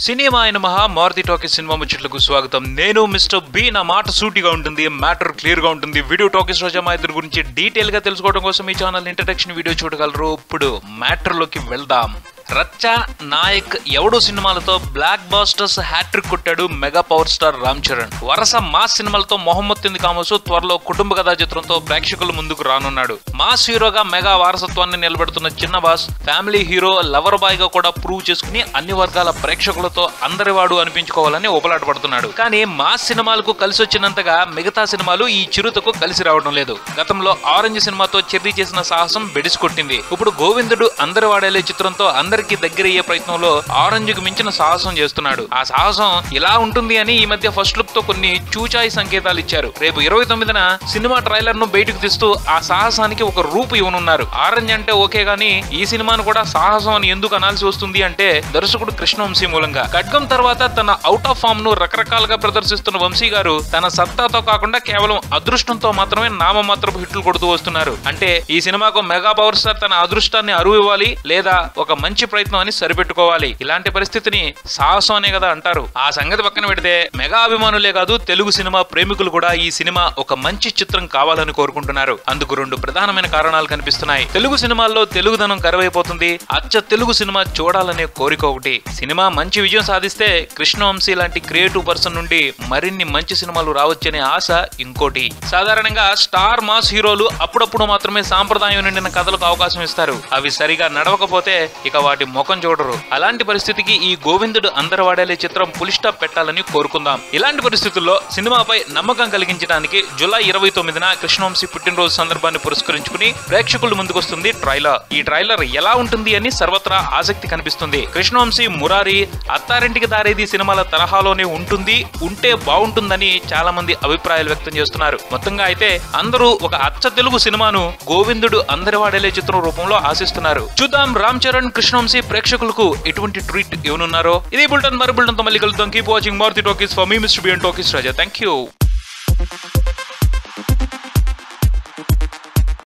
Cinema అయిన మహా Maruti talkies cinema ముచ్చట్లకు స్వాగతం. నేను మిస్టర్ బి. నా మాట సూటిగా ఉంటుంది, మ్యాటర్ క్లియర్ గా ఉంటుంది. వీడియో టాకీస్ రోజా మా ఇద్దరి గురించి డీటెయిల్ గా తెలుసుకోవడం కోసం ఈ ఛానల్ ఇంట్రడక్షన్ వీడియో చూడగలరు. ఇప్పుడు మ్యాటర్ లోకి వెళ్దాం. రచ్చ, నాయక్, ఎవడో సినిమాలతో బ్లాక్ బాస్టర్స్ హ్యాట్రిక్ కొట్టాడు mega power star Ram Charan. వరుస మాస్ సినిమాలతో మొహమ్మద్ కామోసు త్వరలో కుటుంబ కథా చిత్రంతో ప్రేక్షకుల ముందుకు రానున్నాడు. మాస్ హీరోగా మెగా వారసత్వాన్ని నిలబెడుతున్న చిన్న boss family hero, lover boy గా కూడా ప్రూవ్ చేసుకుని అన్ని వర్గాల ప్రేక్షకులతో అందరివాడు అనిపించుకోవాలని ఉపలాట పడుతున్నాడు. కానీ మాస్ సినిమాలకు కలిసి వచ్చినంతగా మిగతా సినిమాలు ఈ చిరుతకు కలిసి రావడం లేదు. గతంలో ఆరెంజ్ సినిమాతో చెర్రీ చేసిన సాహసం బెడిసికొట్టింది. ఇప్పుడు గోవిందుడు అందరి వాడేలే చిత్రంతో అందరికి దగ్గర అయ్యే ప్రయత్నంలో ఆరెంజ్ కు మించిన సాహసం చేస్తున్నాడు. ఆ సాహసం ఇలా ఉంటుంది అని ఈ మధ్య ఫస్ట్ లుక్ తో కొన్ని చూచాయి సంకేతాలు ఇచ్చారు. రేపు 29న సినిమా ట్రైలర్ ను బయటకు తీస్తూ ఆ సాహసానికి ఒక రూపు ఇవ్వనున్నారు. ఆరెంజ్ అంటే ఓకే గానీ ఈ సినిమాను కూడా సాహసం అని ఎందుకు అనాల్సి వస్తుంది అంటే దర్శకుడు కృష్ణవంశీ మూలంగా. ఖడ్గం తర్వాత తన అవుట్ ఆఫ్ ఫామ్ ను రకరకాలుగా ప్రదర్శిస్తున్న వంశీ గారు తన సత్తాతో కాకుండా కేవలం అదృష్టంతో మాత్రమే నామమాత్రపు హిట్లు కొడుతూ వస్తున్నారు. అంటే ఈ సినిమాకు మెగా పవర్ స్టార్ తన అదృష్టాన్ని అరువు ఇవ్వాలి, లేదా ఒక మంచి ప్రయత్నం అని సరిపెట్టుకోవాలి. ఇలాంటి పరిస్థితిని సాహసం అనే కదా అంటారు. ఆ సంగతి పక్కన పెడితే మెగా అభిమానులే కాదు, తెలుగు సినిమా ప్రేమికులు కూడా ఈ సినిమా ఒక మంచి చిత్రం కావాలని కోరుకుంటున్నారు. అందుకు రెండు ప్రధానమైన కారణాలు కనిపిస్తున్నాయి. తెలుగు సినిమాల్లో తెలుగుదనం కరువైపోతుంది, అచ్చ తెలుగు సినిమా చూడాలనే కోరిక ఒకటి. సినిమా మంచి విజయం సాధిస్తే కృష్ణవంశీ లాంటి క్రియేటివ్ పర్సన్ నుండి మరిన్ని మంచి సినిమాలు రావచ్చనే ఆశ ఇంకోటి. సాధారణంగా స్టార్ మాస్ హీరోలు అప్పుడప్పుడు మాత్రమే సాంప్రదాయం నిండిన కథలకు అవకాశం ఇస్తారు. అవి సరిగా నడవకపోతే ఇక వాటి ముఖం చూడరు. అలాంటి పరిస్థితికి ఈ గోవిందుడు అందరి వాడేలే చిత్రం పులి స్టాప్ పెట్టాలని కోరుకుందాం. ఇలాంటి పరిస్థితుల్లో సినిమాపై నమ్మకం కలిగించడానికి జూలై 29న కృష్ణవంశీ పుట్టినరోజు సందర్భాన్ని పురస్కరించుకుని ప్రేక్షకుల ముందుకొస్తుంది ట్రైలర్. ఈ ట్రైలర్ ఎలా ఉంటుంది అని సర్వత్రా ఆసక్తి కనిపిస్తుంది. కృష్ణవంశీ, మురారి, అత్తారింటికి దారేది సినిమాల తరహాలోనే ఉంటే బాగుంటుందని చాలా మంది అభిప్రాయాలు వ్యక్తం చేస్తున్నారు. మొత్తంగా అయితే అందరూ ఒక అచ్చ తెలుగు సినిమాను గోవిందుడు అందరి వాడేలే చిత్రం రూపంలో ఆశిస్తున్నారు. చూద్దాం రామ్ చరణ్, కృష్ణవంశీ ప్రేక్షకులకు ఎటువంటి ట్రీట్ ఇవ్వనున్నారో. ఇది బుల్టన్, మరి బుల్టన్ తో మళ్ళీ కలుద్దాం. Keep watching Maruthi talkies for me mister B and talkies Raja. Thank you.